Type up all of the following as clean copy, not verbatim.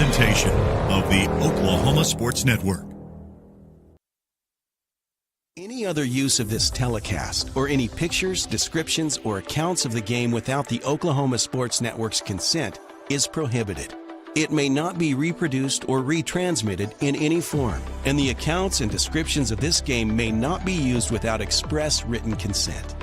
presentation of the Oklahoma Sports Network. Any other use of this telecast or any pictures, descriptions, or accounts of the game without the Oklahoma Sports Network's consent is prohibited. It may not be reproduced or retransmitted in any form, and the accounts and descriptions of this game may not be used without express written consent.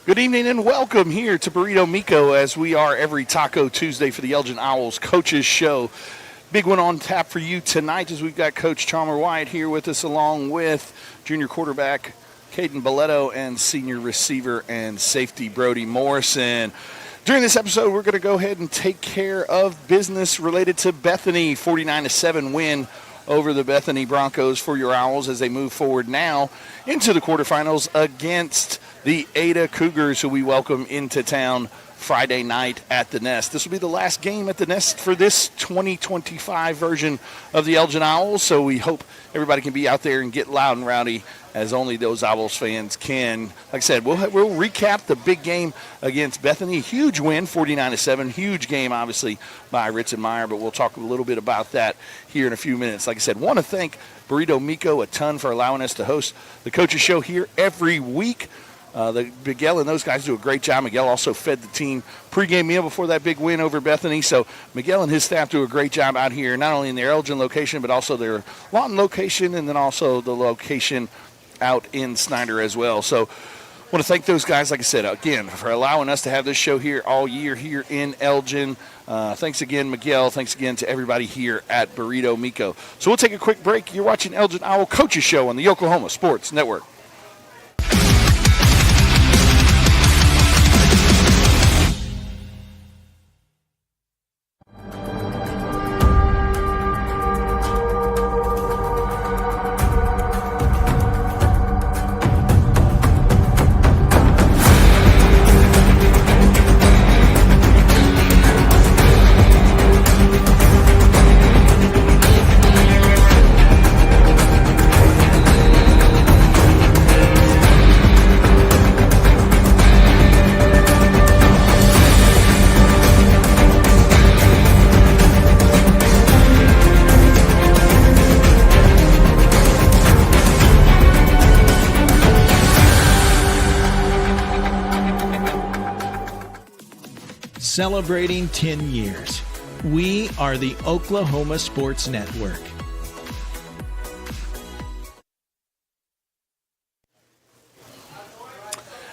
Good evening and welcome here to Burrito Miko, as we are every Taco Tuesday for the Elgin Owls Coaches Show. Big one on tap for you tonight, as we've got Coach Chalmer Wyatt here with us, along with junior quarterback Caden Boletto and senior receiver and safety Brody Morrison. During this episode, we're going to go ahead and take care of business related to Bethany. 49-7 win over the Bethany Broncos for your Owls as they move forward now into the quarterfinals against the Ada Cougars, who we welcome into town Friday night at the Nest. This will be the last game at the Nest for this 2025 version of the Elgin Owls, so we hope everybody can be out there and get loud and rowdy as only those Owls fans can. Like I said, we'll recap the big game against Bethany. Huge win, 49-7. Huge game, obviously, by Ritzenmeyer, but we'll talk a little bit about that here in a few minutes. Like I said, want to thank Burrito Miko a ton for allowing us to host the Coaches Show here every week. Miguel and those guys do a great job. Miguel also fed the team pregame meal before that big win over Bethany. So Miguel and his staff do a great job out here, not only in their Elgin location, but also their Lawton location, and then also the location out in Snyder as well. So I want to thank those guys, like I said, again, for allowing us to have this show here all year here in Elgin. Thanks again, Miguel. Thanks again to everybody here at Burrito Miko. So we'll take a quick break. You're watching Elgin Owl Coaches Show on the Oklahoma Sports Network. Celebrating 10 years. We are the Oklahoma Sports Network.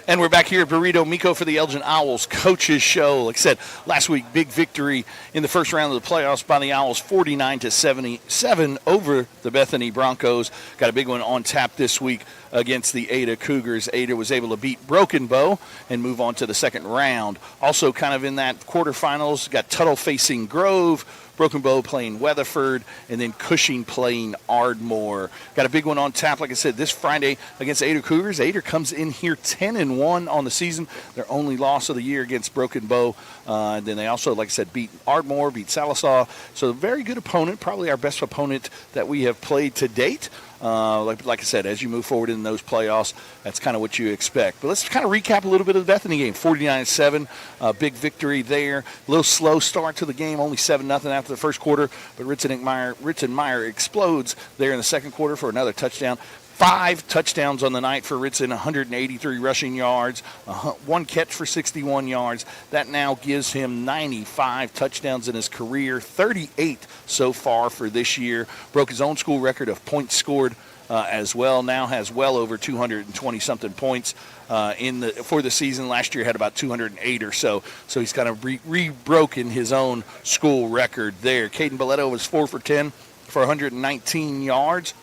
And we're back here at Burrito Miko for the Elgin Owls Coaches Show. Like I said, last week, big victory in the first round of the playoffs by the Owls, 49-77 over the Bethany Broncos. Got a big one on tap this week against the Ada Cougars. Ada was able to beat Broken Bow and move on to the second round. Also kind of in that quarterfinals, got Tuttle facing Grove, Broken Bow playing Weatherford, and then Cushing playing Ardmore. Got a big one on tap, like I said, this Friday against Ada Cougars. Ada comes in here 10-1 on the season, their only loss of the year against Broken Bow. And then they also, like I said, beat Ardmore, beat Sallisaw. So a very good opponent, probably our best opponent that we have played to date. Like I said, as you move forward in those playoffs, that's kind of what you expect. But let's kind of recap a little bit of the Bethany game. 49-7, big victory there. A little slow start to the game, only 7-0 after the first quarter. But Ritzenmeyer explodes there in the second quarter for another touchdown. 5 touchdowns on the night for Ritson, 183 rushing yards, 1 catch for 61 yards. That now gives him 95 touchdowns in his career, 38 so far for this year. Broke his own school record of points scored as well. Now has well over 220-something points for the season. Last year had about 208 or so. So he's kind of re-broken his own school record there. Caden Boletto was 4 for 10 for 119 yards.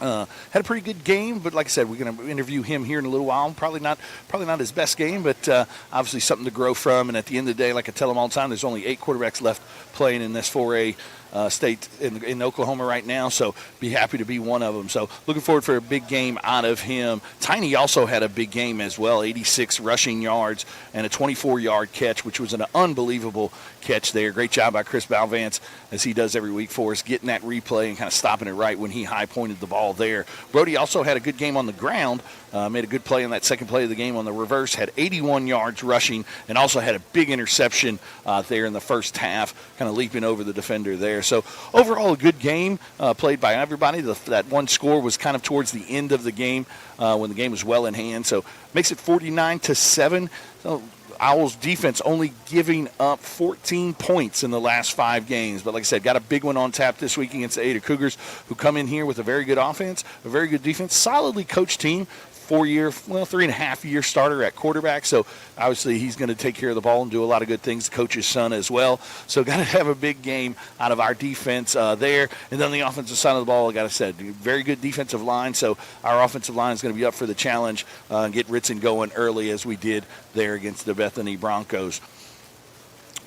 Had a pretty good game, but like I said, we're going to interview him here in a little while. Probably not his best game, but obviously something to grow from. And at the end of the day, like I tell him all the time, there's only 8 quarterbacks left playing in this 4A state in Oklahoma right now, so be happy to be one of them. So looking forward for a big game out of him. Tiny also had a big game as well, 86 rushing yards and a 24-yard catch, which was an unbelievable catch there. Great job by Chris Balvance, as he does every week for us, getting that replay and kind of stopping it right when he high-pointed the ball there. Brody also had a good game on the ground, made a good play on that second play of the game on the reverse, had 81 yards rushing, and also had a big interception there in the first half, kind of leaping over the defender there. So overall, a good game played by everybody. That one score was kind of towards the end of the game when the game was well in hand. So makes it 49-7. So Owls defense only giving up 14 points in the last 5 games. But like I said, got a big one on tap this week against the Ada Cougars, who come in here with a very good offense, a very good defense, solidly coached team. 3.5-year starter at quarterback. So obviously he's going to take care of the ball and do a lot of good things. Coach's son as well. So got to have a big game out of our defense there. And then on the offensive side of the ball, like I said, very good defensive line. So our offensive line is going to be up for the challenge and get Ritson going early as we did there against the Bethany Broncos.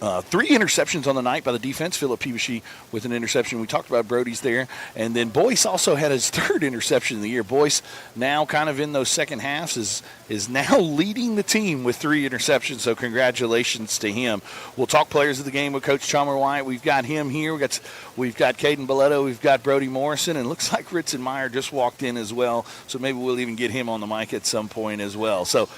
3 interceptions on the night by the defense. Philip Peaveshy with an interception. We talked about Brody's there. And then Boyce also had his 3rd interception of the year. Boyce now kind of in those second halves is now leading the team with 3 interceptions. So congratulations to him. We'll talk players of the game with Coach Chalmer Wyatt. We've got him here. We've got Caden Belletto. We've got Brody Morrison. And it looks like Ritson Meyer just walked in as well. So maybe we'll even get him on the mic at some point as well. So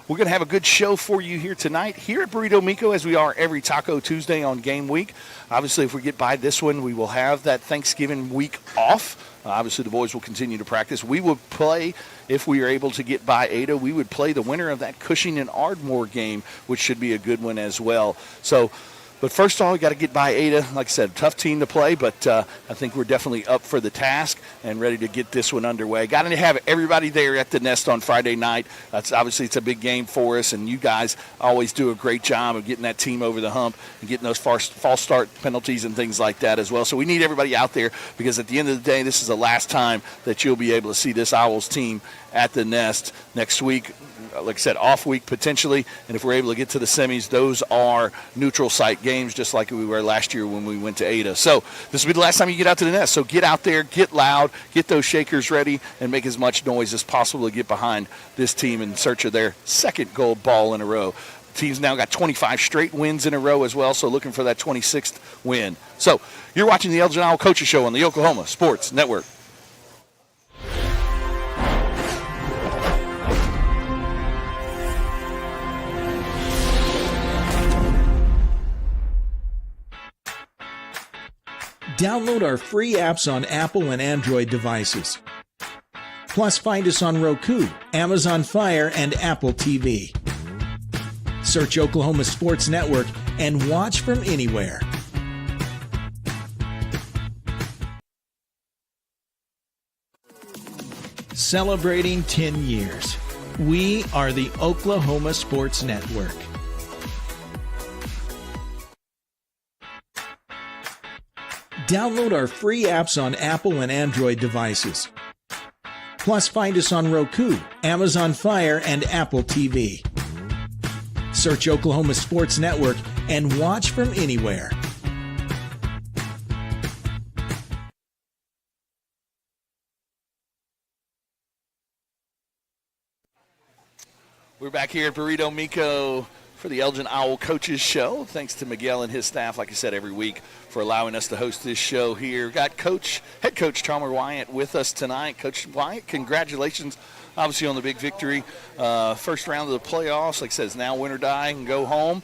we're going to have a good show for you here tonight here at Burrito Mico, as we are every Taco Tuesday on game week. Obviously, if we get by this one, we will have that Thanksgiving week off. Obviously, the boys will continue to practice. We will play, if we are able to get by Ada, we would play the winner of that Cushing and Ardmore game, which should be a good one as well. But first of all, we got to get by Ada. Like I said, tough team to play, but I think we're definitely up for the task and ready to get this one underway. Got to have everybody there at the Nest on Friday night. Obviously, it's a big game for us, and you guys always do a great job of getting that team over the hump and getting those false start penalties and things like that as well. So we need everybody out there, because at the end of the day, this is the last time that you'll be able to see this Owls team at the Nest next week. Like I said, off week potentially, and if we're able to get to the semis, those are neutral site games, just like we were last year when we went to Ada. So this will be the last time you get out to the Nest. So get out there, get loud, get those shakers ready, and make as much noise as possible to get behind this team in search of their 2nd gold ball in a row. The team's now got 25 straight wins in a row as well, so looking for that 26th win. So you're watching the Elgin Owl Coaches Show on the Oklahoma Sports Network. Download our free apps on Apple and Android devices. Plus, find us on Roku, Amazon Fire, and Apple TV. Search Oklahoma Sports Network and watch from anywhere. Celebrating 10 years. We are the Oklahoma Sports Network. Download our free apps on Apple and Android devices. Plus, find us on Roku, Amazon Fire, and Apple TV. Search Oklahoma Sports Network and watch from anywhere. We're back here at Burrito Mico for the Elgin Owl Coaches Show. Thanks to Miguel and his staff, like I said, every week for allowing us to host this show here. Got head coach Chalmer Wyatt with us tonight. Coach Wyatt, congratulations, obviously, on the big victory. First round of the playoffs. Like I said, it's now win or die and go home.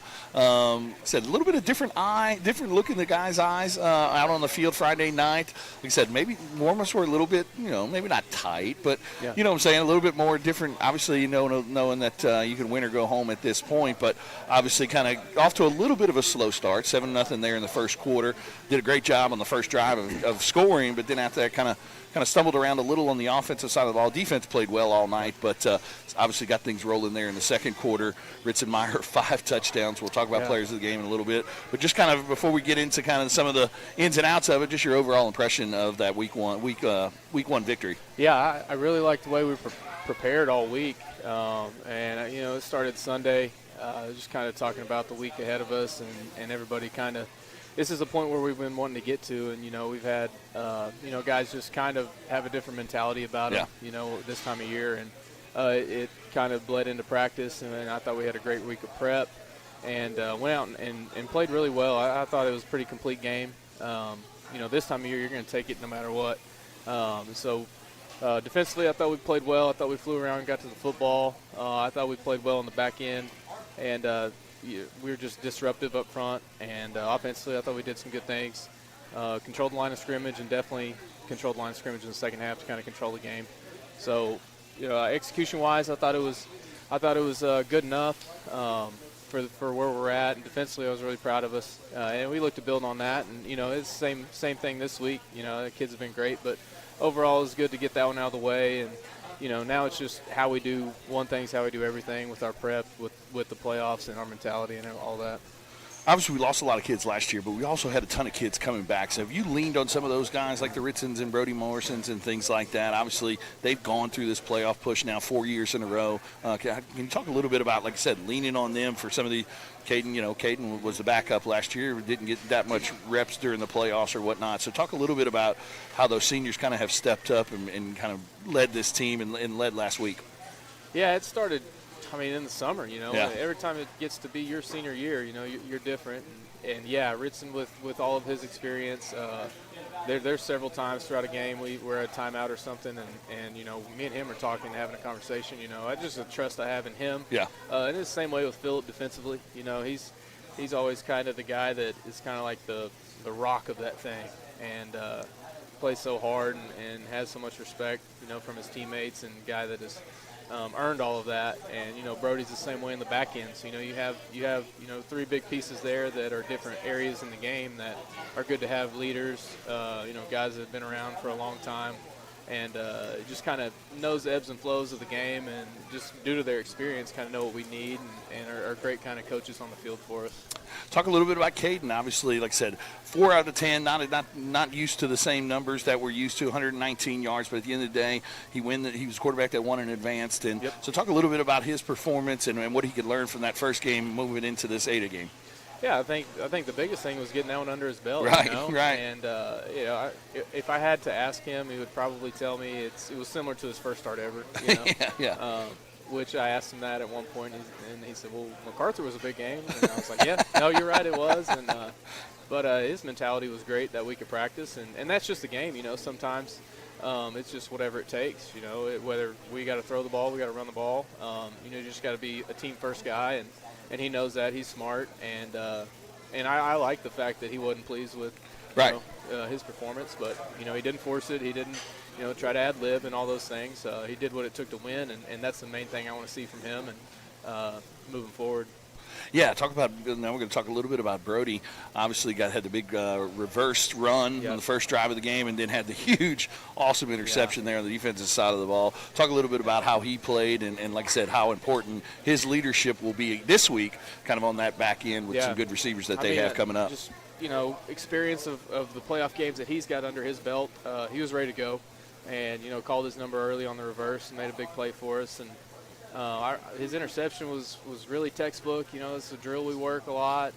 Said a little bit of different look in the guys' eyes out on the field Friday night. Like I said, maybe warm-ups were a little bit, maybe not tight, but you know what I'm saying, a little bit more different. Obviously, knowing that you can win or go home at this point, but obviously kind of off to a little bit of a slow start, 7-0 there in the first quarter. Did a great job on the first drive of scoring, but then after that kind of kind of stumbled around a little on the offensive side of the ball. Defense played well all night, but obviously got things rolling there in the second quarter. Ritzenmeyer, 5 touchdowns. We'll talk about players of the game in a little bit. But just kind of before we get into kind of some of the ins and outs of it, just your overall impression of that week one victory. Yeah, I really liked the way we prepared all week. And, it started Sunday, just kind of talking about the week ahead of us and everybody kind of – this is a point where we've been wanting to get to, and, we've had, guys just kind of have a different mentality about it, this time of year. And it kind of bled into practice, and I thought we had a great week of prep and went out and played really well. I thought it was a pretty complete game. This time of year you're going to take it no matter what. Defensively, I thought we played well. I thought we flew around and got to the football. I thought we played well on the back end, and we were just disruptive up front. And offensively, I thought we did some good things. Controlled the line of scrimmage, and definitely controlled the line of scrimmage in the second half to kind of control the game. So, execution-wise, I thought it was good enough for where we're at. And defensively, I was really proud of us. And we look to build on that. And it's the same thing this week. The kids have been great, but overall, it's good to get that one out of the way. And now it's just how we do one thing's how we do everything with our prep, with the playoffs and our mentality and all that. Obviously, we lost a lot of kids last year, but we also had a ton of kids coming back. So have you leaned on some of those guys like the Ritzens and Brody Morrisons and things like that? Obviously, they've gone through this playoff push now 4 years in a row. Can you talk a little bit about, like I said, leaning on them for some of the Caden was the backup last year, didn't get that much reps during the playoffs or whatnot. So talk a little bit about how those seniors kind of have stepped up and kind of led this team and led last week. Yeah, it started – in the summer, every time it gets to be your senior year, you're different. And Ritson with all of his experience, there's several times throughout a game we're at a timeout or something, and me and him are talking, having a conversation. I just a trust I have in him. Yeah. And it's the same way with Philip defensively. He's always kind of the guy that is kind of like the rock of that thing, and plays so hard and has so much respect, from his teammates, and guy that is. Earned all of that, and Brody's the same way in the back end. So you have 3 big pieces there that are different areas in the game that are good to have leaders, guys that have been around for a long time, and just kind of knows the ebbs and flows of the game, and just due to their experience, kind of know what we need, and are great kind of coaches on the field for us. Talk a little bit about Caden. Obviously, like I said, 4 out of 10, not used to the same numbers that we're used to, 119 yards, but at the end of the day, he was quarterback that won and advanced. And so talk a little bit about his performance and what he could learn from that first game moving into this Ada game. Yeah, I think the biggest thing was getting that one under his belt. Right, right. And if I had to ask him, he would probably tell me it was similar to his first start ever. Yeah. Which I asked him that at one point, and he said, "Well, MacArthur was a big game." And I was like, "Yeah, no, you're right, it was." And but his mentality was great that week of practice, and that's just the game. Sometimes it's just whatever it takes. Whether we got to throw the ball, we got to run the ball. You just got to be a team first guy, and he knows that. He's smart, and I like the fact that he wasn't pleased with his performance, but he didn't force it. He didn't try to ad lib and all those things. He did what it took to win, and that's the main thing I want to see from him and moving forward. Yeah, now we're going to talk a little bit about Brody. Obviously, had the big reversed run on the first drive of the game, and then had the huge, awesome interception there on the defensive side of the ball. Talk a little bit about how he played, and like I said, how important his leadership will be this week, kind of on that back end with some good receivers that they have coming up. Just, experience of the playoff games that he's got under his belt, he was ready to go, and called his number early on the reverse and made a big play for us. And his interception was really textbook. It's a drill we work a lot,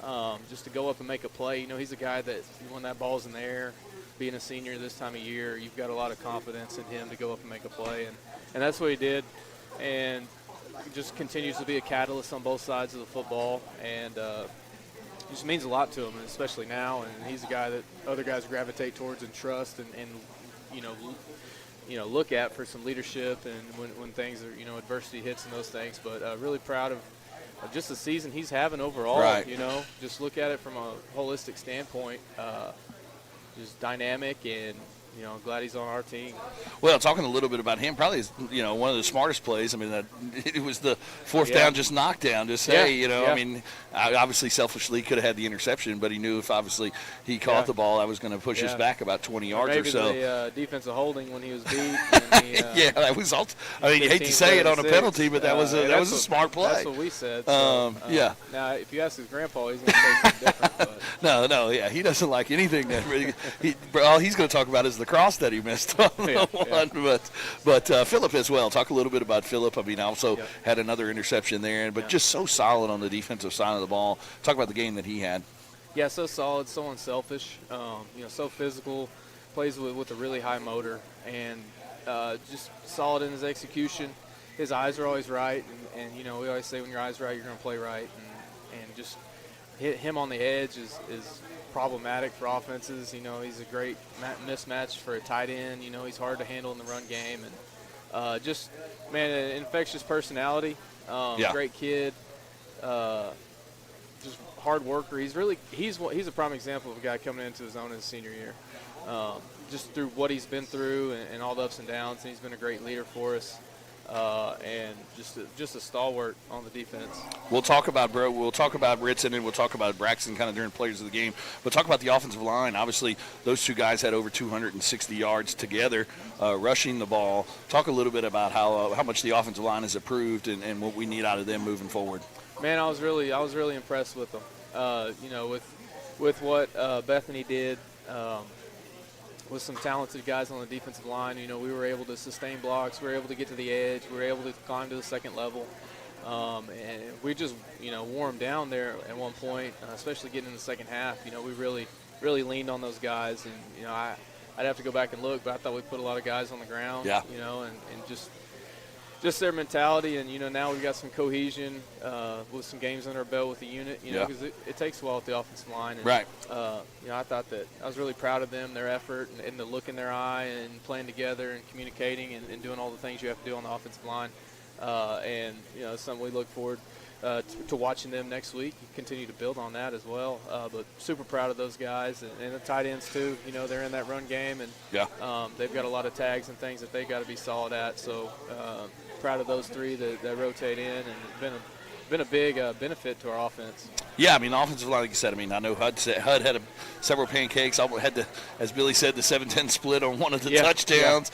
and just to go up and make a play. He's a guy that when that ball's in the air, being a senior this time of year, you've got a lot of confidence in him to go up and make a play, and that's what he did, and just continues to be a catalyst on both sides of the football, and just means a lot to him, especially now. And he's a guy that other guys gravitate towards and trust, and look at for some leadership and when things are, adversity hits and those things. But really proud of just the season he's having overall. Right. Just look at it from a holistic standpoint. Just dynamic and glad he's on our team. Well, talking a little bit about him, probably is, one of the smartest plays. I mean, it was the fourth down, just knockdown. Just say, I mean, obviously selfishly could have had the interception, but he knew if obviously he caught the ball, I was going to push us back about 20 yards or so. Maybe the defensive holding when he was beat. That was all. I mean, you hate to say it on a penalty, but that was a smart play. That's what we said. So, Now, if you ask his grandpa, he's going to say something different. But. No, he doesn't like anything that all he's going to talk about is the cross that he missed on the one. But Phillip as well. Talk a little bit about Phillip. I mean, also had another interception there, but just so solid on the defensive side of the ball. Talk about the game that he had. Yeah, so solid, so unselfish, so physical, plays with a really high motor, and just solid in his execution. His eyes are always right, and we always say when your eyes are right, you're going to play right, and just hit him on the edge is problematic for offenses. He's a great mismatch for a tight end. He's hard to handle in the run game, and just, man, an infectious personality. Great kid. Just hard worker. He's a prime example of a guy coming into his own in his senior year. Just through what he's been through and all the ups and downs, and he's been a great leader for us. And just a stalwart on the defense. We'll talk about Ritson, and we'll talk about Braxton kind of during players of the game. But talk about the offensive line. Obviously, those two guys had over 260 yards together rushing the ball. Talk a little bit about how much the offensive line has improved and what we need out of them moving forward. Man, I was really impressed with them. With what Bethany did. With some talented guys on the defensive line, we were able to sustain blocks, we were able to get to the edge, we were able to climb to the second level, and we just, wore them down there at one point, especially getting in the second half. We really leaned on those guys, and I'd have to go back and look, but I thought we put a lot of guys on the ground, and just their mentality, and now we've got some cohesion with some games under our belt with the unit, because it takes a while with the offensive line. And, right. I thought that I was really proud of them, their effort, and the look in their eye, and playing together, and communicating, and doing all the things you have to do on the offensive line. And it's something we look forward to watching them next week. Continue to build on that as well. But super proud of those guys, and the tight ends too. They're in that run game, and they've got a lot of tags and things that they got to be solid at. So. Proud of those three that rotate in, and it's been a big benefit to our offense. Yeah, I mean, offensive line, like you said, I know HUD had several pancakes. Almost had as Billy said, the 7-10 split on one of the touchdowns.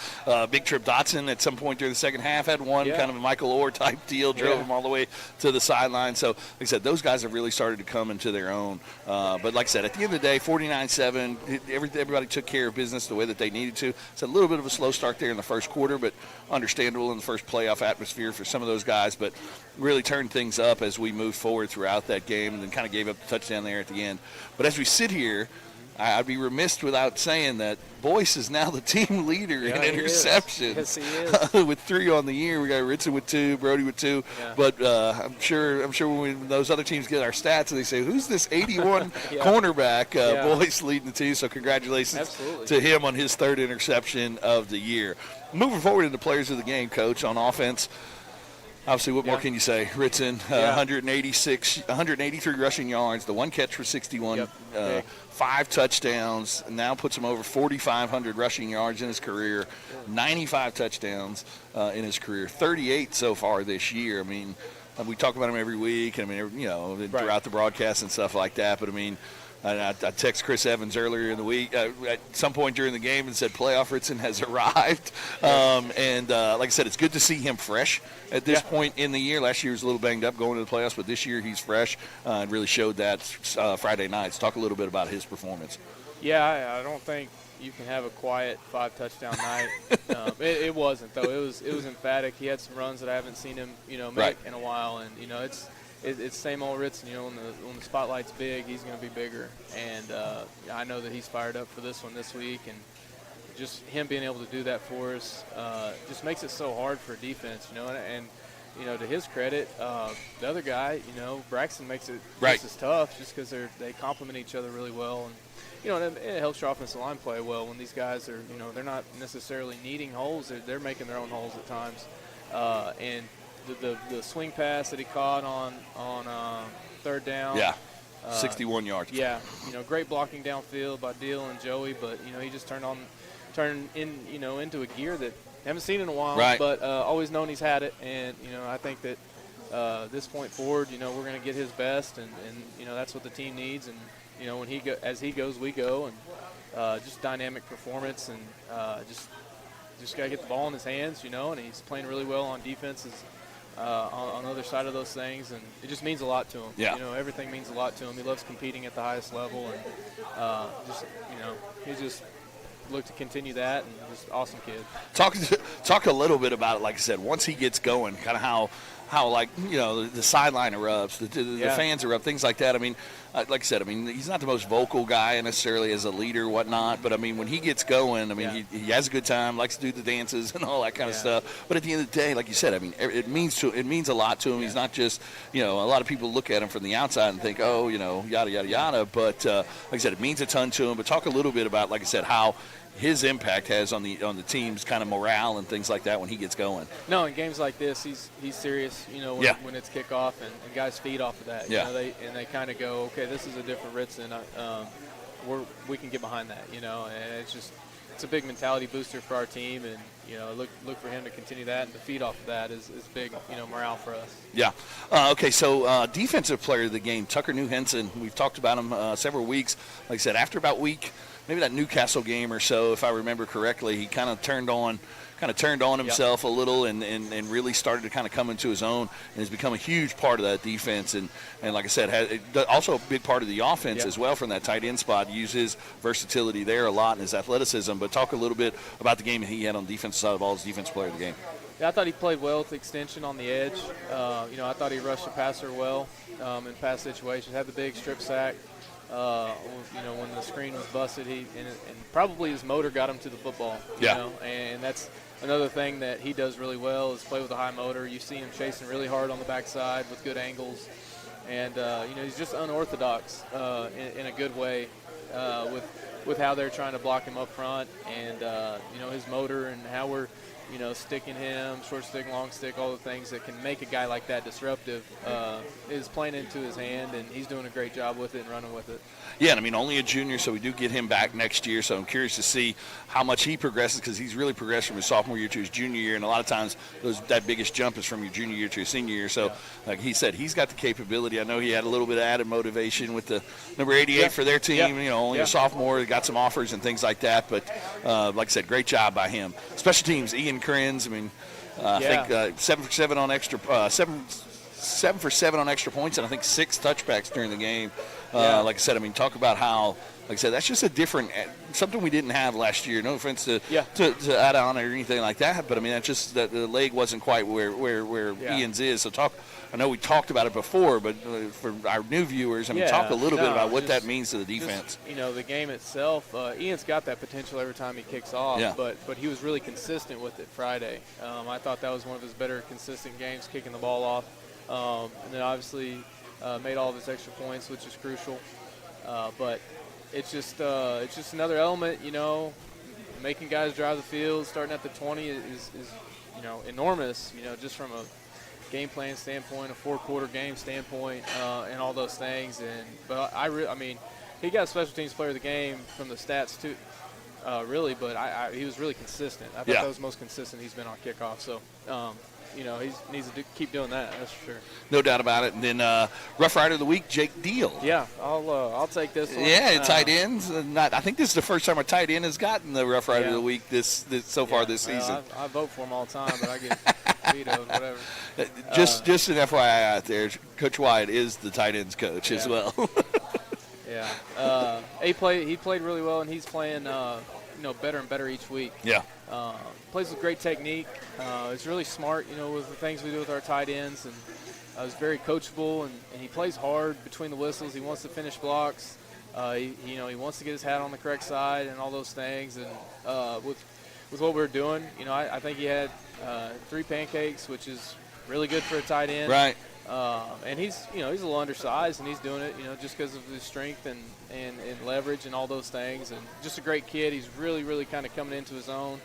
Big Trip Dotson at some point during the second half had one, kind of a Michael Orr type deal, drove him all the way to the sideline. So, like I said, those guys have really started to come into their own. But like I said, at the end of the day, 49-7, everybody took care of business the way that they needed to. It's a little bit of a slow start there in the first quarter, but understandable in the first playoff atmosphere for some of those guys. But really turned things up as we moved forward throughout that game, and then kind of gave up the touchdown there at the end. But as we sit here, I'd be remiss without saying that Boyce is now the team leader in interceptions. Yes, he is. With 3 on the year, we got Ritson with 2, Brody with 2. Yeah. But I'm sure when those other teams get our stats and they say, "Who's this 81 cornerback?" Boyce leading the team. So congratulations to him on his 3rd interception of the year. Moving forward into players of the game, Coach, on offense. Obviously, what more can you say? Ritson, 183 rushing yards, the 1 catch for 61, 5 touchdowns, and now puts him over 4,500 rushing yards in his career, 95 touchdowns in his career, 38 so far this year. I mean, we talk about him every week, and throughout the broadcast and stuff like that, but I text Chris Evans earlier in the week at some point during the game and said playoff Ritson has arrived. And like I said, it's good to see him fresh at this point in the year. Last year he was a little banged up going to the playoffs, but this year he's fresh and really showed that Friday nights. Talk a little bit about his performance. Yeah, I don't think you can have a quiet 5-touchdown night. It wasn't, though. It was emphatic. He had some runs that I haven't seen him make in a while, and it's same old Ritson. When the spotlight's big, he's going to be bigger. And I know that he's fired up for this one this week. And just him being able to do that for us just makes it so hard for defense, And to his credit, the other guy, Braxton makes it just as tough just because they complement each other really well. And, it helps your offensive line play well when these guys are, they're not necessarily needing holes. They're making their own holes at times. And the swing pass that he caught on 3rd down. Yeah, 61 yards. Yeah, great blocking downfield by Deal and Joey, but he just turned on turn into a gear that haven't seen in a while, right. but always known he's had it. And I think that this point forward, we're going to get his best, and that's what the team needs. And when as he goes, we go, and just dynamic performance, and just got to get the ball in his hands, and he's playing really well on defenses on the other side of those things, and it just means a lot to him. Yeah. Everything means a lot to him. He loves competing at the highest level, and he's just look to continue that, and just awesome kid. Talk a little bit about it. Like I said, once he gets going, kind of how like the sideline erupts, the fans erupt, things like that. I mean, like I said, he's not the most vocal guy necessarily as a leader, whatnot. But when he gets going, he has a good time, likes to do the dances and all that kind of stuff. But at the end of the day, like you said, it means a lot to him. He's not just a lot of people look at him from the outside and think, oh, yada yada yada. But like I said, it means a ton to him. But talk a little bit about, like I said, how his impact has on the team's kind of morale and things like that when he gets going. No, in games like this, he's serious. When it's kickoff, and guys feed off of that. They kind of go, okay, this is a different Ritson. We can get behind that. And it's a big mentality booster for our team, and look for him to continue that, and to feed off of that is big morale for us. Yeah. Okay. So defensive player of the game, Tucker New Henson. We've talked about him several weeks. Like I said, after about maybe that Newcastle game or so, if I remember correctly, he kind of turned on himself a little, and really started to kind of come into his own, and has become a huge part of that defense. And like I said, also a big part of the offense as well from that tight end spot. Use his versatility there a lot and his athleticism. But talk a little bit about the game he had on the defensive side of the ball as defensive player of the game. Yeah, I thought he played well with the extension on the edge. I thought he rushed the passer well in pass situations. Had the big strip sack. When the screen was busted, and probably his motor got him to the football. And that's another thing that he does really well, is play with a high motor. You see him chasing really hard on the backside with good angles, and he's just unorthodox in a good way with how they're trying to block him up front, and his motor and how we're sticking him, short stick, long stick, all the things that can make a guy like that disruptive is playing into his hand, and he's doing a great job with it and running with it. Yeah, and only a junior, so we do get him back next year, so I'm curious to see how much he progresses, because he's really progressed from his sophomore year to his junior year, and a lot of times that biggest jump is from your junior year to your senior year. So, like he said, he's got the capability. I know he had a little bit of added motivation with the number 88 for their team, only a sophomore, got some offers and things like that, but like I said, great job by him. Special teams, Ian Krenz, I think 7 for 7 on extra 7 for 7 on extra points, and I think 6 touchbacks during the game. Like I said, talk about how, like I said, that's just a different, something we didn't have last year. No offense to add on or anything like that, but that's just that the leg wasn't quite where Ian's is. So I know we talked about it before, but for our new viewers, talk a little bit about what that means to the defense. The game itself, Ian's got that potential every time he kicks off, but he was really consistent with it Friday. I thought that was one of his better consistent games, kicking the ball off. And then obviously made all of his extra points, which is crucial. But it's just another element, making guys drive the field, starting at the 20 is enormous, just from a game plan standpoint, a 4-quarter game standpoint, and all those things. But he got special teams player of the game from the stats too, really. But he was really consistent. I thought that was the most consistent he's been on kickoff. So. He needs to keep doing that. That's for sure. No doubt about it. And then Rough Rider of the Week, Jake Deal. Yeah, I'll take this one. Yeah, tight ends. I think this is the first time a tight end has gotten the Rough Rider of the Week so far this season. I vote for him all the time, but I get vetoed, whatever. Just an FYI out there, Coach Wyatt is the tight ends coach as well. He played really well, and he's playing better and better each week. Yeah. Plays with great technique. He's really smart, with the things we do with our tight ends, and he's very coachable, and he plays hard between the whistles. He wants to finish blocks. He wants to get his hat on the correct side and all those things. And with what we're doing, I think he had 3 pancakes, which is really good for a tight end. Right. And he's a little undersized, and he's doing it, just because of his strength and leverage and all those things. And just a great kid. He's really, really kind of coming into his own.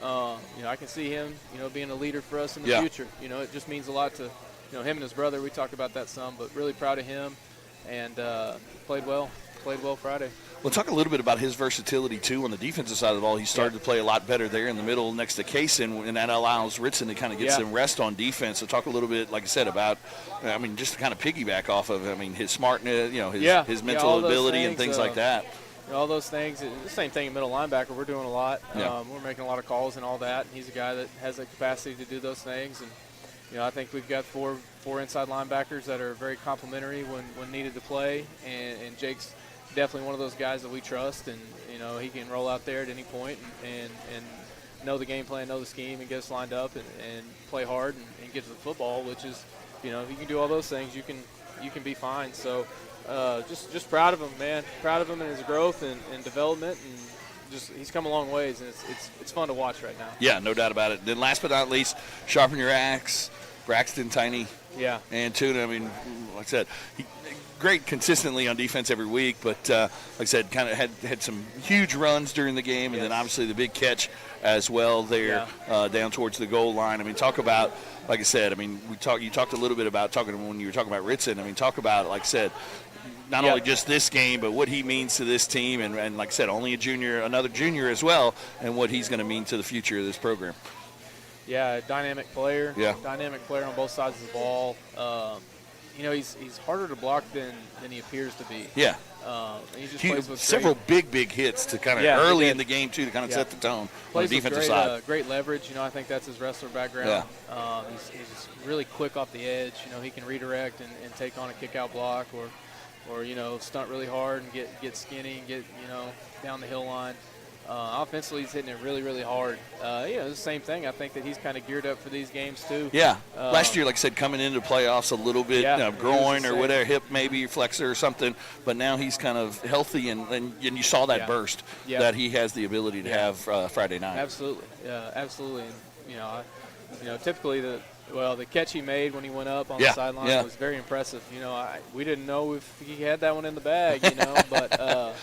I can see him, being a leader for us in the future. It just means a lot to, him and his brother. We talked about that some, but really proud of him, and played well. played well Friday. Well, talk a little bit about his versatility, too, on the defensive side of the ball. He started to play a lot better there in the middle next to Kaysen, and that allows Ritson to kind of get some rest on defense. So talk a little bit, like I said, about, just to kind of piggyback off of, his smartness, his mental ability and things like that. All those things. The same thing in middle linebacker. We're doing a lot. Yeah. We're making a lot of calls and all that. And he's a guy that has the capacity to do those things. And, I think we've got four inside linebackers that are very complimentary when needed to play. And Jake's definitely one of those guys that we trust, and he can roll out there at any point and know the game plan, know the scheme, and get us lined up and play hard and get to the football. Which is, if you can do all those things, you can be fine. So just proud of him, man. Proud of him and his growth and development, and he's come a long ways, and it's fun to watch right now. Yeah, no doubt about it. Then last but not least, sharpen your axe, Braxton, Tiny, and Tuna. Like I said, great consistently on defense every week, but like I said, kind of had some huge runs during the game, and then obviously the big catch as well there down towards the goal line. Talk about, like I said, you talked a little bit about when you were talking about Ritson. Talk about, like I said, not only just this game, but what he means to this team, and like I said, only another junior as well, and what he's going to mean to the future of this program. Yeah, dynamic player. Yeah. Dynamic player on both sides of the ball. He's harder to block than he appears to be. Yeah. He just plays with several big hits to kind of early in the game, too, to kind of set the tone on the defensive side. Great leverage. I think that's his wrestler background. Yeah. He's really quick off the edge. He can redirect and take on a kick-out block or stunt really hard and get skinny and get, down the hill line. Offensively, he's hitting it really, really hard. The same thing. I think that he's kind of geared up for these games too. Yeah. Last year, like I said, coming into playoffs a little bit, groin or whatever, hip maybe, flexor or something. But now he's kind of healthy, and you saw that burst that he has the ability to have Friday night. Absolutely. Absolutely. And, typically the catch he made when he went up on the sideline was very impressive. We didn't know if he had that one in the bag, but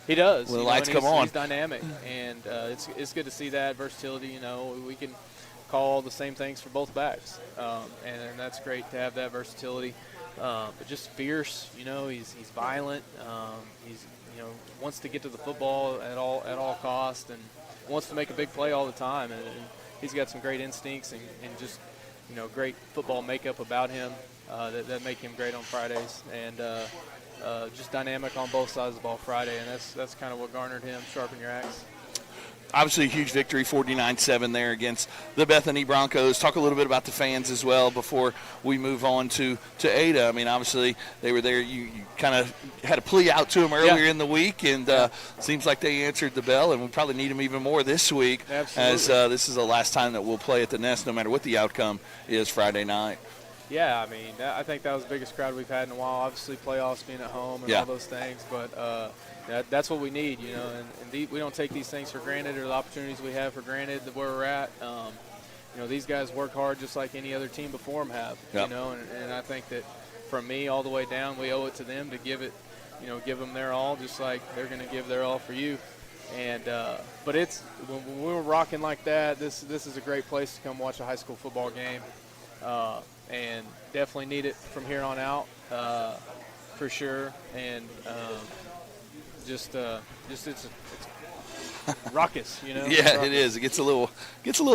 he does. When the lights come on. He's dynamic, and it's good to see that versatility. We can call the same things for both backs, and that's great to have that versatility. But just fierce, he's violent. He's wants to get to the football at all costs, and wants to make a big play all the time. And he's got some great instincts and just great football makeup about him that make him great on Fridays, and just dynamic on both sides of the ball Friday, and that's kind of what garnered him. Sharpen your axe. Obviously, a huge victory, 49-7 there against the Bethany Broncos. Talk a little bit about the fans as well before we move on to Ada. Obviously, they were there. You kind of had a plea out to them earlier in the week, and seems like they answered the bell, and we probably need them even more this week. Absolutely. As this is the last time that we'll play at the Nest, no matter what the outcome is Friday night. Yeah, I think that was the biggest crowd we've had in a while. Obviously, playoffs being at home and all those things, but that's what we need, and we don't take these things for granted or the opportunities we have for granted where we're at. These guys work hard just like any other team before them have, and I think that from me all the way down, we owe it to them to give them their all, just like they're going to give their all for you. And but it's when we're rocking like that, this is a great place to come watch a high school football game. And definitely need it from here on out, for sure. And just it's raucous, Yeah, it is. It gets a little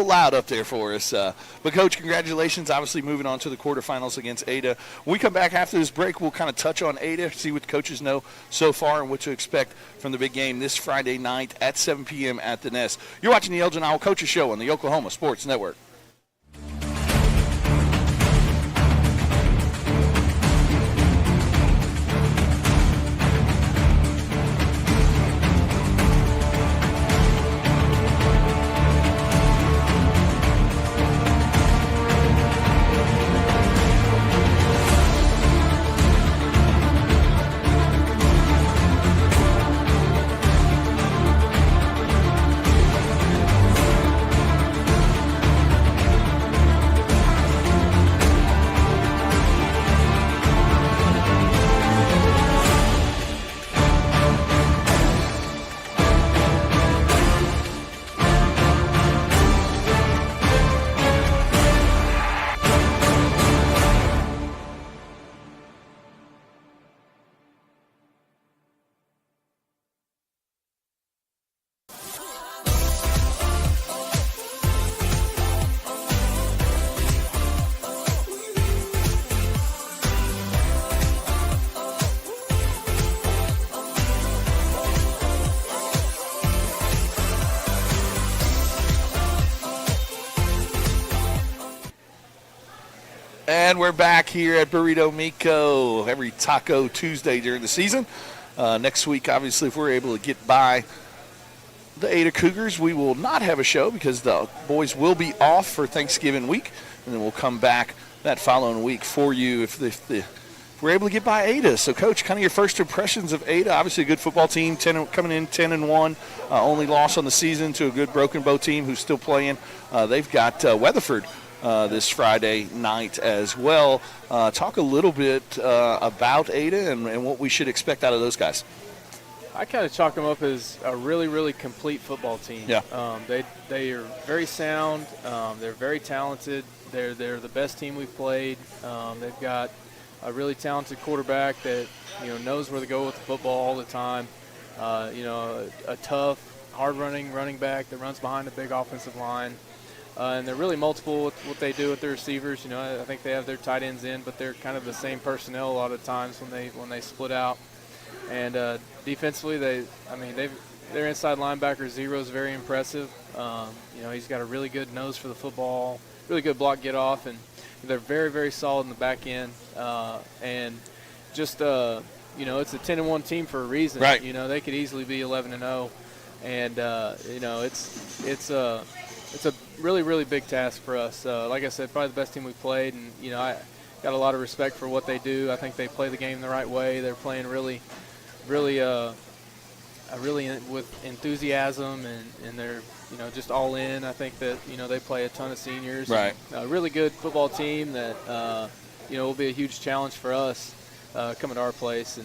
loud up there for us. But Coach, congratulations! Obviously, moving on to the quarterfinals against Ada. When we come back after this break, we'll kind of touch on Ada, see what the coaches know so far, and what to expect from the big game this Friday night at 7 p.m. at the Nest. You're watching the Elgin Owl Coaches Show on the Oklahoma Sports Network. And we're back here at Burrito Miko every Taco Tuesday during the season. Next week, obviously, if we're able to get by the Ada Cougars, we will not have a show because the boys will be off for Thanksgiving week, and then we'll come back that following week for you if we're able to get by Ada. So, Coach, kind of your first impressions of Ada. Obviously, a good football team, coming in 10-1, only loss on the season to a good Broken Bow team who's still playing. They've got Weatherford this Friday night as well. Talk a little bit about Ada and what we should expect out of those guys. I kind of chalk them up as a really, really complete football team. Yeah. They are very sound. They're very talented. They're the best team we've played. They've got a really talented quarterback that knows where to go with the football all the time. A tough, hard-running running back that runs behind a big offensive line. And they're really multiple with what they do with their receivers. I think they have their tight ends in, but they're kind of the same personnel a lot of times when they split out. And defensively, their inside linebacker Zero is very impressive. He's got a really good nose for the football, really good block get off, and they're very, very solid in the back end. And just it's a 10-1 team for a reason. Right. They could easily be 11-0, and it's a really, really big task for us. Like I said, probably the best team we've played, and I got a lot of respect for what they do. I think they play the game the right way. They're playing really with enthusiasm, and they're just all in. I think that they play a ton of seniors. Right. A really good football team that will be a huge challenge for us coming to our place,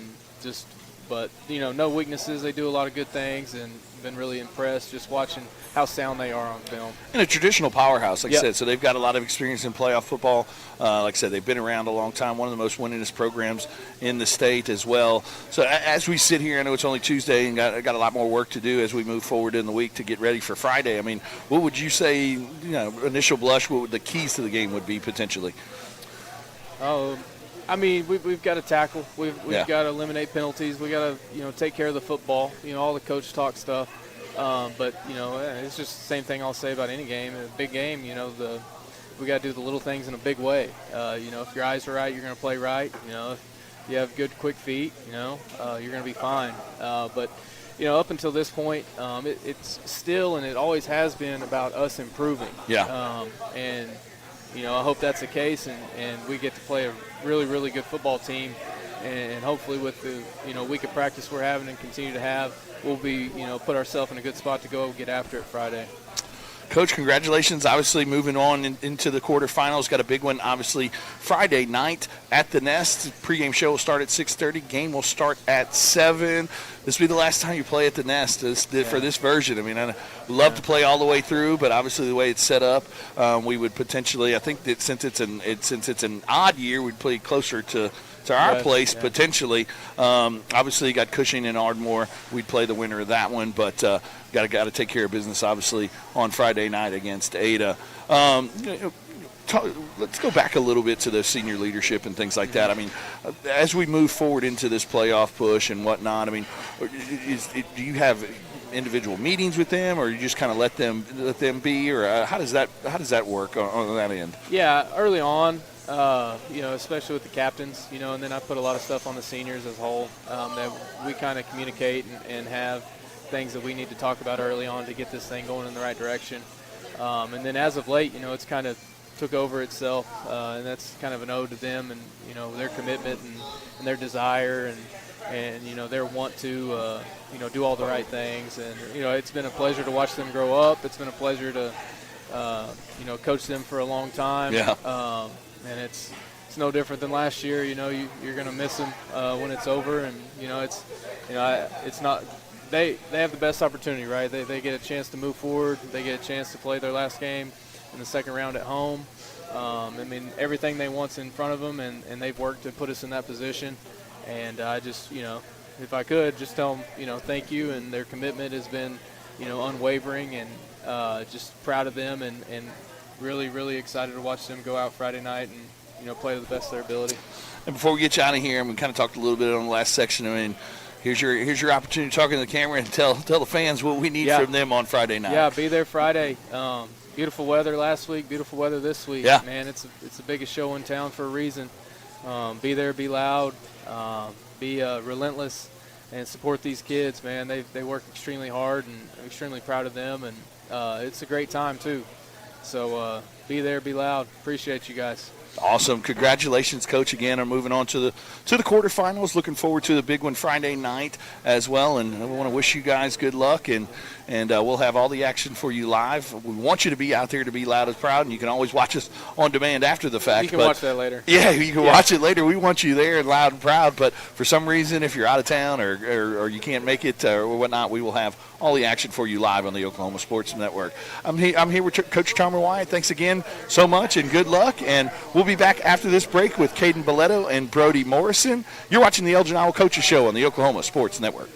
but no weaknesses. They do a lot of good things, and been really impressed just watching how sound they are on film. And a traditional powerhouse, like I said, so they've got a lot of experience in playoff football. Like I said, they've been around a long time, one of the most winningest programs in the state as well. So as we sit here, I know it's only Tuesday and got a lot more work to do as we move forward in the week to get ready for Friday. I mean, what would you say, initial blush, what would the keys to the game would be potentially? We've got to tackle. We've got to eliminate penalties. We got to take care of the football. All the coach talk stuff. But it's just the same thing I'll say about any game. A big game, we got to do the little things in a big way. If your eyes are right, you're going to play right. If you have good, quick feet, you're going to be fine. But up until this point, it's still and it always has been about us improving. Yeah. I hope that's the case, and we get to play a really, really good football team, and hopefully with the week of practice we're having and continue to have, we'll be put ourselves in a good spot to go get after it Friday. Coach, congratulations. Obviously moving on into the quarterfinals. Got a big one, obviously, Friday night at the Nest. Pregame show will start at 6:30. Game will start at 7. This will be the last time you play at the Nest for this version. I mean, I love to play all the way through, but obviously the way it's set up, we would potentially, I think that since it's an odd year, we'd play closer to our place potentially. Obviously, you got Cushing and Ardmore. We'd play the winner of that one, but got to take care of business, obviously, on Friday night against Ada. Let's go back a little bit to the senior leadership and things like that. I mean, as we move forward into this playoff push and whatnot, I mean, do you have individual meetings with them, or you just kind of let them be, or how does that work on that end? Yeah, early on. Especially with the captains, and then I put a lot of stuff on the seniors as a whole, that we kind of communicate and have things that we need to talk about early on to get this thing going in the right direction. And then as of late, it's kind of took over itself, and that's kind of an ode to them and, their commitment and their desire and their want to, do all the right things. And, it's been a pleasure to watch them grow up. It's been a pleasure to, coach them for a long time. Yeah. And it's no different than last year. You're going to miss them when it's over, and it's not. They have the best opportunity, right? They get a chance to move forward. They get a chance to play their last game in the second round at home. Everything they want's in front of them, and they've worked to put us in that position. And I just, if I could, just tell them, thank you, and their commitment has been, unwavering, and just proud of them, and really, really excited to watch them go out Friday night and, play to the best of their ability. And before we get you out of here, and we kind of talked a little bit on the last section, I mean, here's your opportunity to talk to the camera and tell the fans what we need from them on Friday night. Yeah, be there Friday. beautiful weather last week, beautiful weather this week. Yeah. Man, it's the biggest show in town for a reason. Be there, be loud, be relentless, and support these kids, man. They work extremely hard, and I'm extremely proud of them, and it's a great time too. So be there, be loud. Appreciate you guys. Awesome. Congratulations, Coach, again on moving on to the quarterfinals. Looking forward to the big one Friday night as well, and I want to wish you guys good luck, and we'll have all the action for you live. We want you to be out there to be loud and proud, and you can always watch us on demand after the fact. You can watch that later. Yeah, you can watch it later. We want you there and loud and proud, but for some reason, if you're out of town or you can't make it or whatnot, we will have all the action for you live on the Oklahoma Sports Network. I'm here with Coach Chalmer Wyatt. Thanks again so much, and good luck, and we'll be back after this break with Caden Boletto and Brody Morrison. You're watching the Elgin Owl Coaches Show on the Oklahoma Sports Network.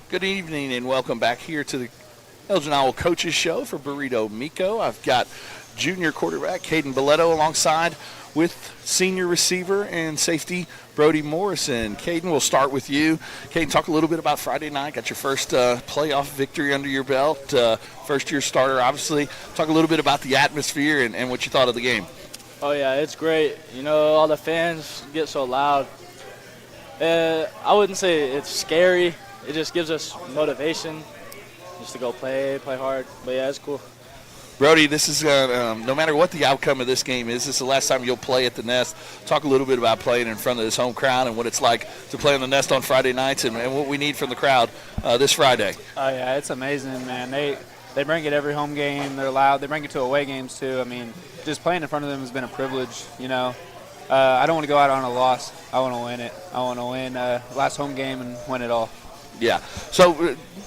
Good evening and welcome back here to the Elgin Owl Coaches Show for Burrito Miko. I've got junior quarterback Caden Boletto alongside with senior receiver and safety Brody Morrison. Caden, we'll start with you. Caden, talk a little bit about Friday night. Got your first playoff victory under your belt, first-year starter, obviously. Talk a little bit about the atmosphere and what you thought of the game. Oh, yeah, it's great. You know, all the fans get so loud. I wouldn't say it's scary. It just gives us motivation just to go play hard. But, yeah, it's cool. Brody, this is no matter what the outcome of this game is, this is the last time you'll play at the Nest. Talk a little bit about playing in front of this home crowd and what it's like to play on the Nest on Friday nights and what we need from the crowd this Friday. Oh, yeah, it's amazing, man. They bring it every home game. They're loud. They bring it to away games, too. I mean, just playing in front of them has been a privilege, you know. I don't want to go out on a loss. I want to win it. I want to win last home game and win it all. Yeah. So,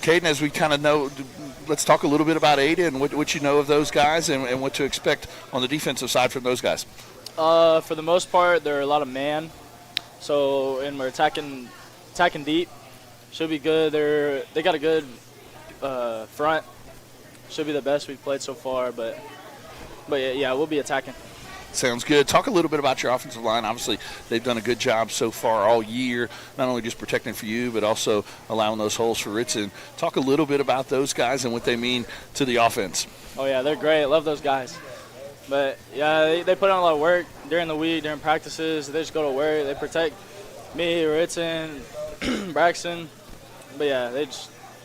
Caden, as we kind of know, let's talk a little bit about Ada and what you know of those guys and what to expect on the defensive side from those guys. For the most part, they're a lot of man. So, and we're attacking deep. Should be good. They got a good front. Should be the best we've played so far. But yeah, we'll be attacking. Sounds good. Talk a little bit about your offensive line. Obviously, they've done a good job so far all year, not only just protecting for you, but also allowing those holes for Ritson. Talk a little bit about those guys and what they mean to the offense. Oh, yeah, they're great. I love those guys. But, yeah, they put in a lot of work during the week, during practices. They just go to work. They protect me, Ritson, Braxton. But, yeah,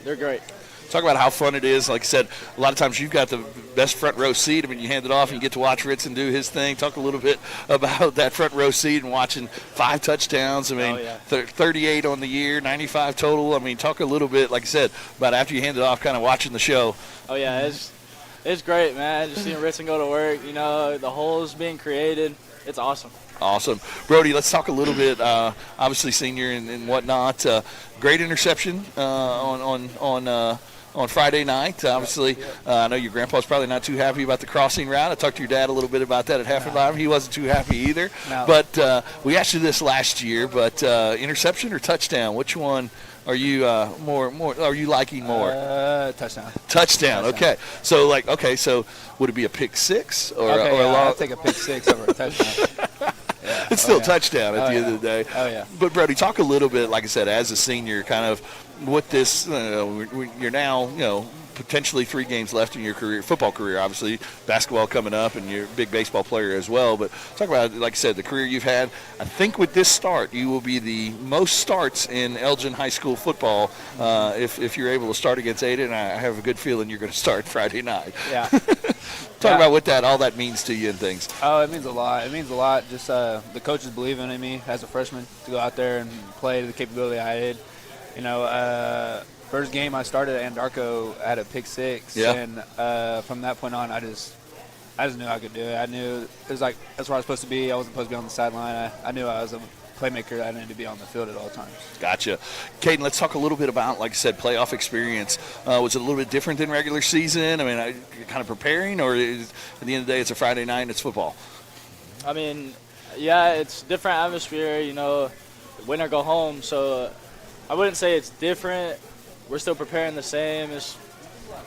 they're great. Talk about how fun it is. Like I said, a lot of times you've got the best front row seat. I mean, you hand it off and you get to watch Ritson do his thing. Talk a little bit about that front row seat and watching 5 touchdowns. I mean, 38 on the year, 95 total. I mean, talk a little bit, like I said, about after you hand it off, kind of watching the show. Oh, yeah, it's great, man. Just seeing Ritson go to work, you know, the holes being created. It's awesome. Awesome. Brody, let's talk a little bit, obviously senior and whatnot. Great interception on on Friday night. Obviously, I know your grandpa's probably not too happy about the crossing route. I talked to your dad a little bit about that at halftime. He wasn't too happy either. No. But we asked you this last year, but interception or touchdown, which one are you are you liking more? Touchdown. Touchdown. Okay. So so would it be a pick six or Okay, or a long? I'll take a pick 6 over a touchdown. Yeah. It's still yeah. touchdown at the end of the day. Oh, yeah. But, Brody, talk a little bit, like I said, as a senior, kind of what this, you're now, potentially 3 games left in your career, football career, obviously, basketball coming up, and you're a big baseball player as well. But talk about, like I said, the career you've had. I think with this start, you will be the most starts in Elgin High School football if you're able to start against Ada, and I have a good feeling you're going to start Friday night. Yeah. Talk about what all that means to you and things. Oh, it means a lot. It means a lot. Just the coaches believing in me as a freshman to go out there and play to the capability I had. First game I started at Andarko, I had a pick 6, and from that point on, I just knew I could do it. I knew it was like that's where I was supposed to be. I wasn't supposed to be on the sideline. I knew I was a playmaker. I needed to be on the field at all times. Gotcha. Caden, let's talk a little bit about, like I said, playoff experience. Was it a little bit different than regular season? I mean, you're kind of preparing, or at the end of the day, it's a Friday night and it's football? I mean, yeah, it's different atmosphere, win or go home. So I wouldn't say it's different. We're still preparing the same. It's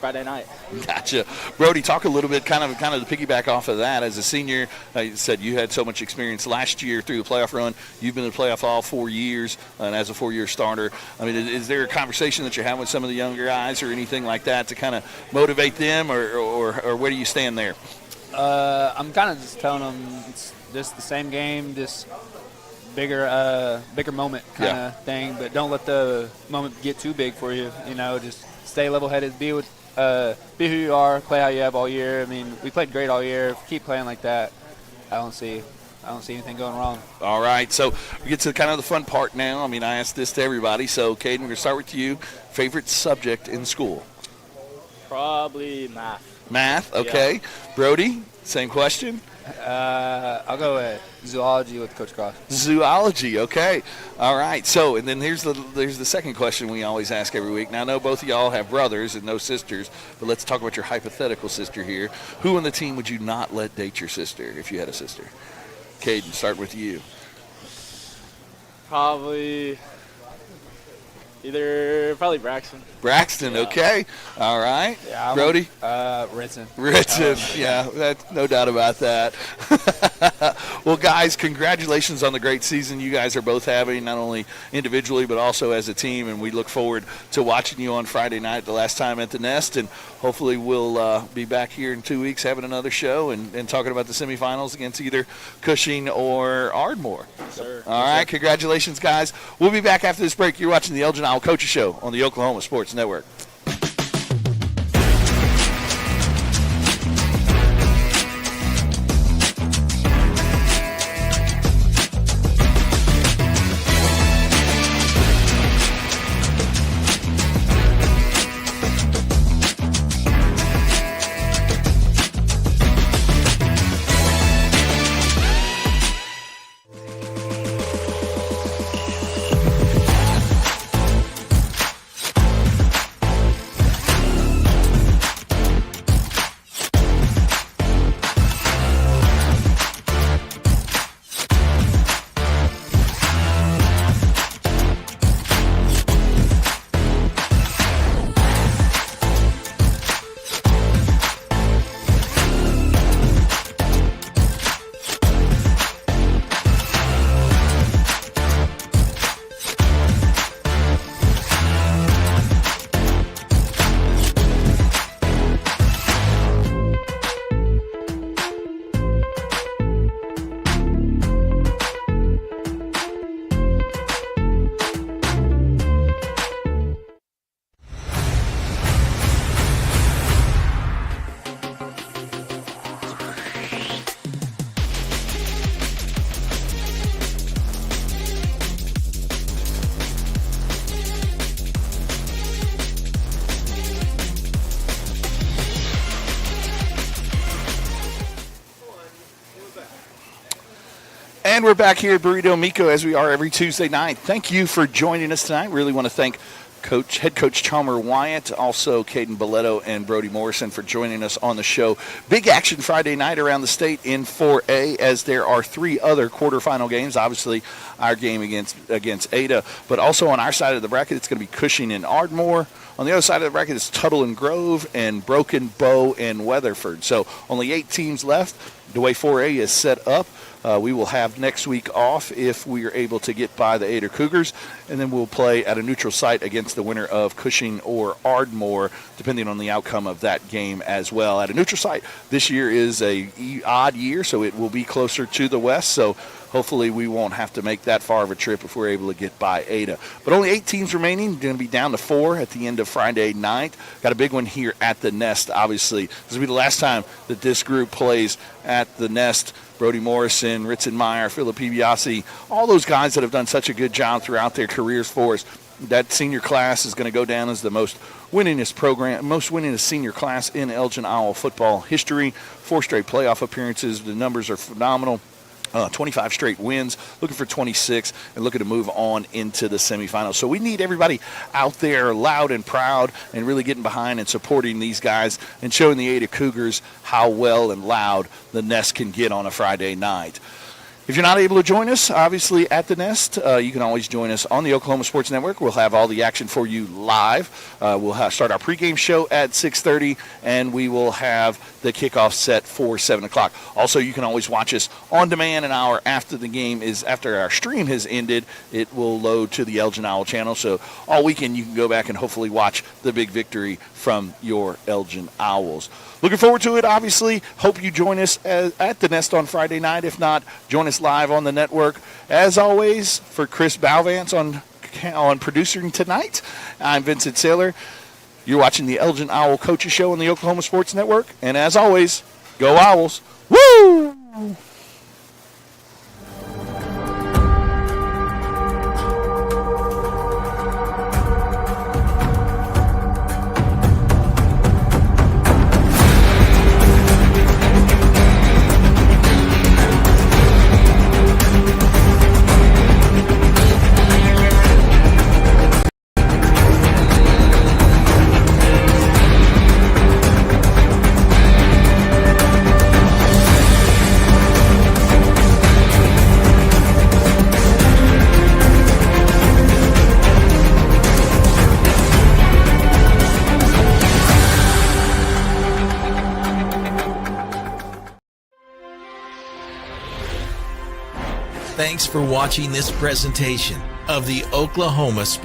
Friday night. Gotcha. Brody, talk a little bit, kind of to piggyback off of that. As a senior, you said you had so much experience last year through the playoff run. You've been in the playoff all 4 years, and as a 4-year starter. I mean, is there a conversation that you're having with some of the younger guys or anything like that to kind of motivate them, or where do you stand there? I'm kind of just telling them it's just the same game, just bigger moment kind of thing, but don't let the moment get too big for you. Just stay level-headed, be who you are, play how you have all year. I mean, we played great all year. Keep playing like that. I don't see anything going wrong. All right, so we get to kind of the fun part now. I mean, I asked this to everybody, so Caden, we're going to start with you. Favorite subject in school? Probably math. Math, okay. Yeah. Brody, same question. I'll go with zoology with Coach Cross. Zoology, okay. All right. So, and then there's the second question we always ask every week. Now, I know both of y'all have brothers and no sisters, but let's talk about your hypothetical sister here. Who on the team would you not let date your sister if you had a sister? Caden, start with you. Probably Braxton. Braxton, yeah. Okay. All right. Yeah, Brody? Ritson. Yeah, that's no doubt about that. Well, guys, congratulations on the great season you guys are both having, not only individually but also as a team, and we look forward to watching you on Friday night, the last time at the Nest, and hopefully we'll be back here in 2 weeks having another show and talking about the semifinals against either Cushing or Ardmore. Yes, sir. All right, congratulations, guys. We'll be back after this break. You're watching the Elgin Owl Coaches Show on the Oklahoma Sports Network. And we're back here at Burrito Miko as we are every Tuesday night. Thank you for joining us tonight. Really want to thank Head Coach Chalmer Wyatt, also Caden Boletto and Brody Morrison for joining us on the show. Big action Friday night around the state in 4A, as there are 3 other quarterfinal games. Obviously, our game against Ada, but also on our side of the bracket, it's going to be Cushing and Ardmore. On the other side of the bracket is Tuttle and Grove and Broken Bow and Weatherford. So only 8 teams left. The way 4A is set up, we will have next week off if we are able to get by the Ada Cougars, and then we'll play at a neutral site against the winner of Cushing or Ardmore, depending on the outcome of that game as well. At a neutral site, this year is a odd year, so it will be closer to the west, so hopefully we won't have to make that far of a trip if we're able to get by Ada. But only 8 teams remaining, going to be down to 4 at the end of Friday night. Got a big one here at the Nest, obviously. This will be the last time that this group plays at the Nest. Brody Morrison, Ritzenmeyer, Philip Pibiasi, all those guys that have done such a good job throughout their careers for us. That senior class is going to go down as the most winningest senior class in Elgin Owl football history. 4 straight playoff appearances. The numbers are phenomenal. 25 straight wins, looking for 26, and looking to move on into the semifinals. So we need everybody out there loud and proud and really getting behind and supporting these guys and showing the Ada Cougars how well and loud the Nest can get on a Friday night. If you're not able to join us, obviously, at the Nest, you can always join us on the Oklahoma Sports Network. We'll have all the action for you live. We'll start our pregame show at 6:30, and we will have the kickoff set for 7 o'clock. Also, you can always watch us on demand an hour after after our stream has ended. It will load to the Elgin Owl channel, so all weekend you can go back and hopefully watch the big victory from your Elgin Owls. Looking forward to it, obviously. Hope you join us at the Nest on Friday night. If not, join us live on the network. As always, for Chris Balvance on producing tonight, I'm Vincent Saylor. You're watching the Elgin Owl Coaches Show on the Oklahoma Sports Network. And as always, go Owls. Woo! Thanks for watching this presentation of the Oklahoma Sports